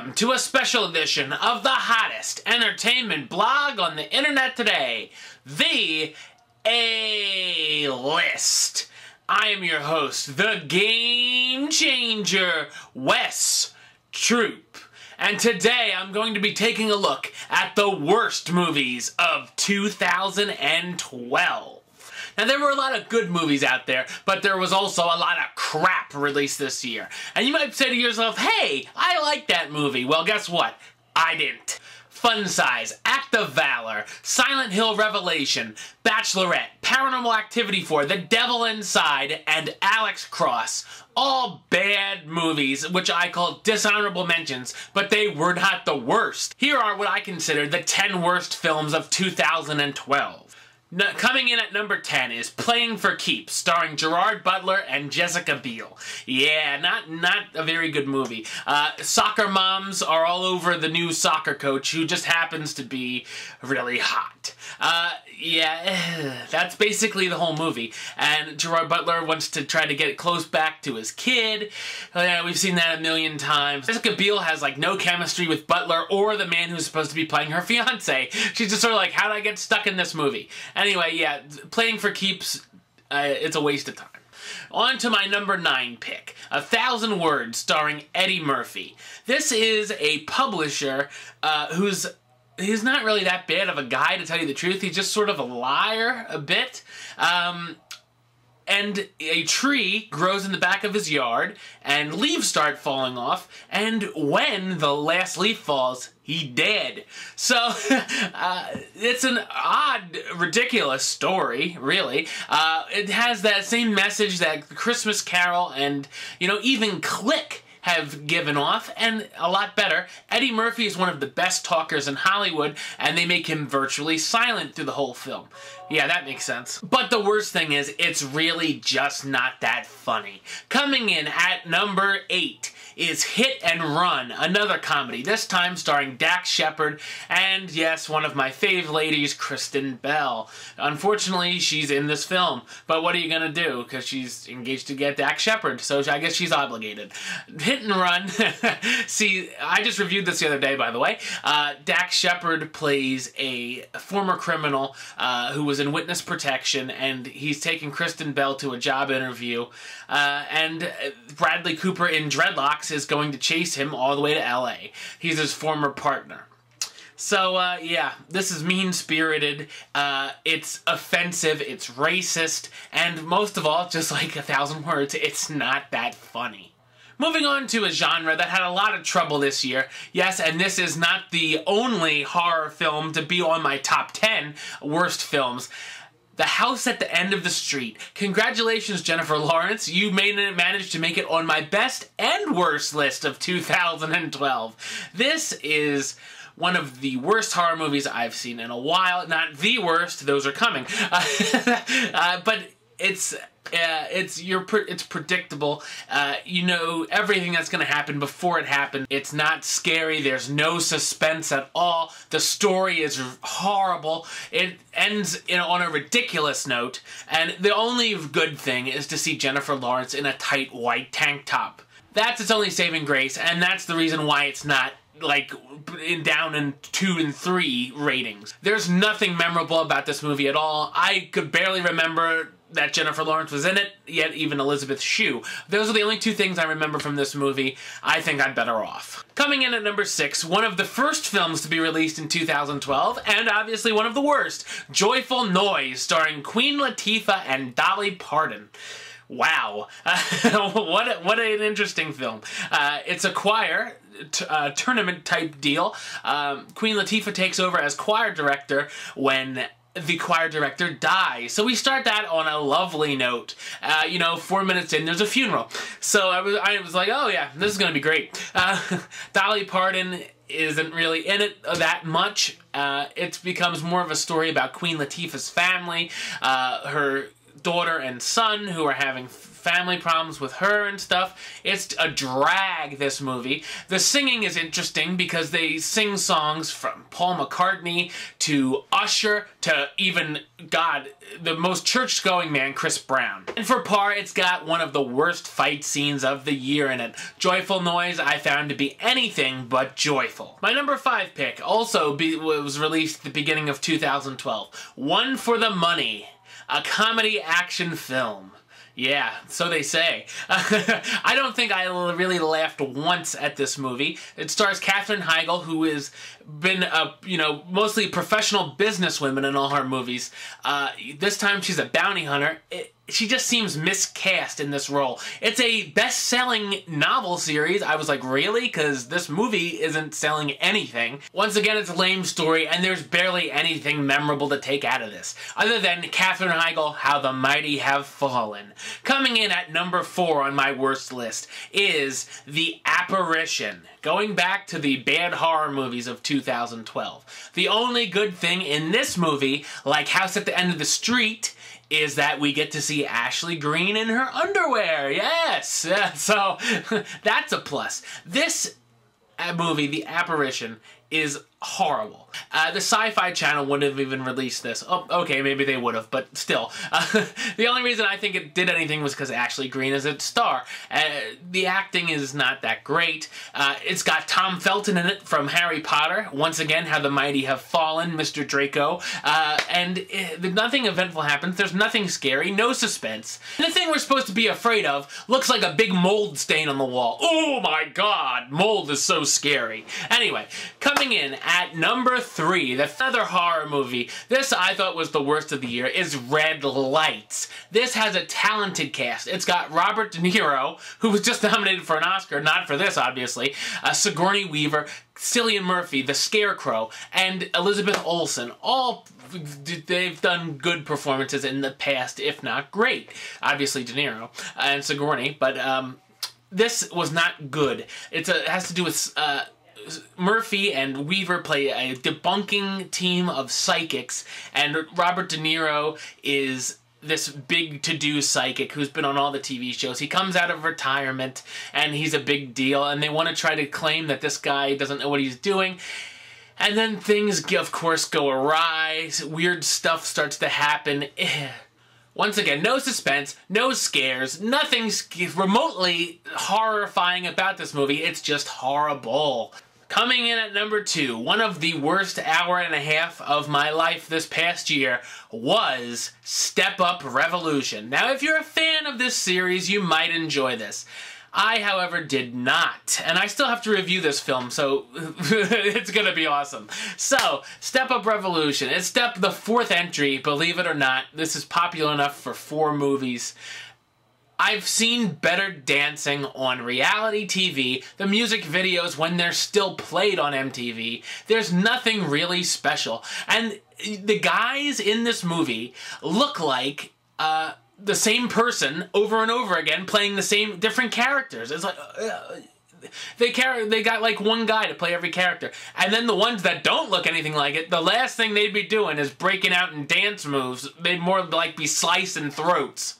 Welcome to a special edition of the hottest entertainment blog on the internet today, The A-List. I am your host, the Game Changer, Wes Troop. And today I'm going to be taking a look at the worst movies of 2012. Now, there were a lot of good movies out there, but there was also a lot of crap released this year. And you might say to yourself, hey, I like that movie. Well, guess what? I didn't. Fun Size, Act of Valor, Silent Hill Revelation, Bachelorette, Paranormal Activity 4, The Devil Inside, and Alex Cross. All bad movies, which I call dishonorable mentions, but they were not the worst. Here are what I consider the 10 worst films of 2012. Coming in at number 10 is Playing for Keeps, starring Gerard Butler and Jessica Biel. Yeah, not a very good movie. Soccer moms are all over the new soccer coach who just happens to be really hot. Yeah, that's basically the whole movie. And Gerard Butler wants to try to get close back to his kid. We've seen that a million times. Jessica Biel has like no chemistry with Butler or the man who's supposed to be playing her fiance. She's just sort of like, how did I get stuck in this movie? Anyway, yeah, Playing for Keeps, it's a waste of time. On to my number 9 pick, 1,000 Words, starring Eddie Murphy. This is a publisher he's not really that bad of a guy, to tell you the truth. He's just sort of a liar a bit. And a tree grows in the back of his yard, and leaves start falling off, and when the last leaf falls, he dead. So, it's an odd, ridiculous story, really. It has that same message that Christmas Carol and, even Click have given off, and a lot better. Eddie Murphy is one of the best talkers in Hollywood, and they make him virtually silent through the whole film. Yeah, that makes sense. But the worst thing is, it's really just not that funny. Coming in at number 8 is Hit and Run, another comedy, this time starring Dax Shepard and, yes, one of my fave ladies, Kristen Bell. Unfortunately, she's in this film, but what are you gonna do? Because she's engaged to get Dax Shepard, so I guess she's obligated. Hit and Run, see, I just reviewed this the other day, by the way. Dax Shepard plays a former criminal who was in witness protection, and he's taking Kristen Bell to a job interview, and Bradley Cooper in dreadlocks is going to chase him all the way to LA. He's his former partner. So, yeah, this is mean-spirited, it's offensive, it's racist, and most of all, just like 1,000 Words, it's not that funny. Moving on to a genre that had a lot of trouble this year. Yes, and this is not the only horror film to be on my top 10 worst films. The House at the End of the Street. Congratulations, Jennifer Lawrence. You managed to make it on my best and worst list of 2012. This is one of the worst horror movies I've seen in a while. Not the worst, those are coming. But it's predictable. You know everything that's going to happen before it happened. It's not scary. There's no suspense at all. The story is horrible. It ends on a ridiculous note. And the only good thing is to see Jennifer Lawrence in a tight white tank top. That's its only saving grace, and that's the reason why it's not like down in 2 and 3 ratings. There's nothing memorable about this movie at all. I could barely remember that Jennifer Lawrence was in it, yet even Elizabeth Shue. Those are the only 2 things I remember from this movie. I think I'm better off. Coming in at number 6, one of the first films to be released in 2012, and obviously one of the worst, Joyful Noise, starring Queen Latifah and Dolly Parton. Wow. What an interesting film. It's a choir tournament type deal. Queen Latifah takes over as choir director when the choir director dies. So we start that on a lovely note. 4 minutes in, there's a funeral. So I was like, oh yeah, this is going to be great. Dolly Parton isn't really in it that much. It becomes more of a story about Queen Latifah's family, her daughter and son who are having family problems with her and stuff. It's a drag, this movie. The singing is interesting because they sing songs from Paul McCartney to Usher to even, God, the most church-going man, Chris Brown. And for par, it's got one of the worst fight scenes of the year in it. Joyful Noise I found to be anything but joyful. My number 5 pick also was released at the beginning of 2012. One for the Money, a comedy action film. Yeah, so they say. I don't think I really laughed once at this movie. It stars Katherine Heigl, who has been a, mostly professional businesswoman in all her movies. This time she's a bounty hunter. She just seems miscast in this role. It's a best-selling novel series. I was like, really? Because this movie isn't selling anything. Once again, it's a lame story, and there's barely anything memorable to take out of this, other than Katherine Heigl, How the Mighty Have Fallen. Coming in at number 4 on my worst list is The Apparition, going back to the bad horror movies of 2012. The only good thing in this movie, like House at the End of the Street, is that we get to see Ashley Greene in her underwear. Yes! So, that's a plus. This movie, The Apparition, is horrible. The Sci-Fi Channel wouldn't have even released this. Oh, okay, maybe they would have, but still. The only reason I think it did anything was because Ashley Greene is its star. The acting is not that great. It's got Tom Felton in it from Harry Potter. Once again, How the Mighty Have Fallen, Mr. Draco. And nothing eventful happens. There's nothing scary, no suspense. And the thing we're supposed to be afraid of looks like a big mold stain on the wall. Oh my god, mold is so scary. Anyway, coming in at number 3, the other horror movie, this I thought was the worst of the year, is Red Lights. This has a talented cast. It's got Robert De Niro, who was just nominated for an Oscar, not for this obviously, Sigourney Weaver, Cillian Murphy, the Scarecrow, and Elizabeth Olsen. All, they've done good performances in the past, if not great. Obviously De Niro and Sigourney, but this was not good. It has to do with Murphy and Weaver play a debunking team of psychics, and Robert De Niro is this big to-do psychic who's been on all the TV shows. He comes out of retirement, and he's a big deal, and they want to try to claim that this guy doesn't know what he's doing. And then things, of course, go awry. Weird stuff starts to happen. Once again, no suspense, no scares, nothing remotely horrifying about this movie. It's just horrible. Coming in at number 2, one of the worst hour and a half of my life this past year was Step Up Revolution. Now, if you're a fan of this series, you might enjoy this. I, however, did not, and I still have to review this film, so it's gonna be awesome. So, Step Up Revolution. It's the 4th entry, believe it or not. This is popular enough for 4 movies. I've seen better dancing on reality TV, the music videos when they're still played on MTV. There's nothing really special. And the guys in this movie look like the same person over and over again playing the same different characters. It's like they got like one guy to play every character. And then the ones that don't look anything like it, the last thing they'd be doing is breaking out in dance moves. They'd more like be slicing throats.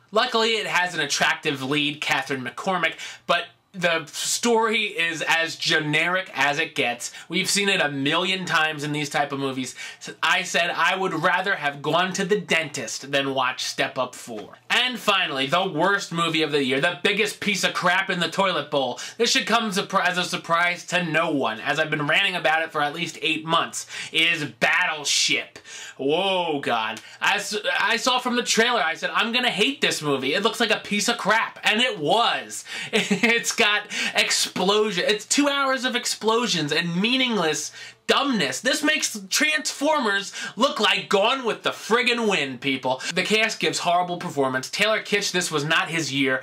Luckily, it has an attractive lead, Catherine McCormick, but the story is as generic as it gets. We've seen it a million times in these type of movies. So I said I would rather have gone to the dentist than watch Step Up 4. And finally, the worst movie of the year, the biggest piece of crap in the toilet bowl. This should come as a surprise to no one, as I've been ranting about it for at least 8 months, is Battleship. Whoa, God. As I saw from the trailer, I said, I'm gonna hate this movie. It looks like a piece of crap. And it was. It's got explosion. It's 2 hours of explosions and meaningless dumbness. This makes Transformers look like Gone with the friggin' Wind, people. The cast gives horrible performance. Taylor Kitsch, this was not his year.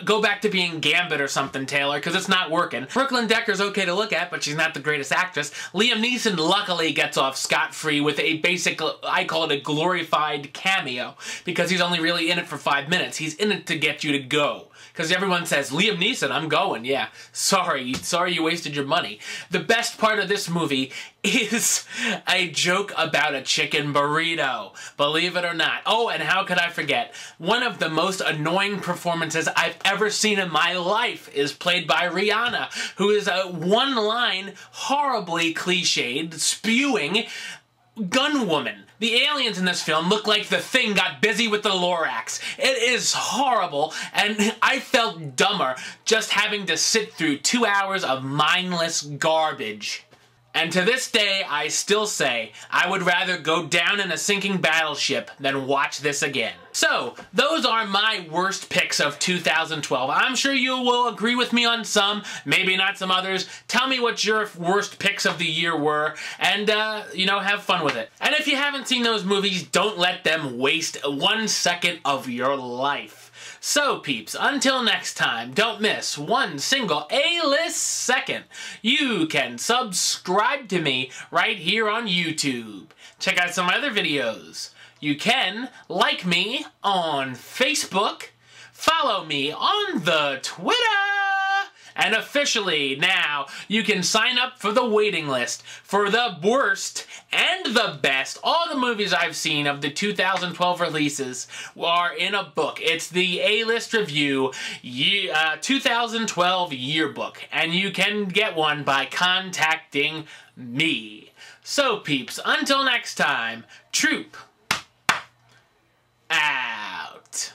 Go back to being Gambit or something, Taylor, because it's not working. Brooklyn Decker's okay to look at, but she's not the greatest actress. Liam Neeson luckily gets off scot-free with a basic, I call it a glorified cameo, because he's only really in it for 5 minutes. He's in it to get you to go, because everyone says, Liam Neeson, I'm going. Yeah, sorry you wasted your money. The best part of this movie is a joke about a chicken burrito, believe it or not. Oh, and how could I forget? One of the most annoying performances I've ever seen in my life is played by Rihanna, who is a one-line, horribly cliched, spewing gun woman. The aliens in this film look like the Thing got busy with the Lorax. It is horrible, and I felt dumber just having to sit through 2 hours of mindless garbage. And to this day, I still say, I would rather go down in a sinking battleship than watch this again. So, those are my worst picks of 2012. I'm sure you will agree with me on some, maybe not some others. Tell me what your worst picks of the year were, and, you know, have fun with it. And if you haven't seen those movies, don't let them waste 1 second of your life. So, peeps, until next time, don't miss one single A-list second. You can subscribe to me right here on YouTube. Check out some other videos. You can like me on Facebook, follow me on the Twitter, and officially now you can sign up for the waiting list for the worst and the best. All the movies I've seen of the 2012 releases are in a book. It's the A-List Review 2012 yearbook, and you can get one by contacting me. So peeps, until next time, troop out.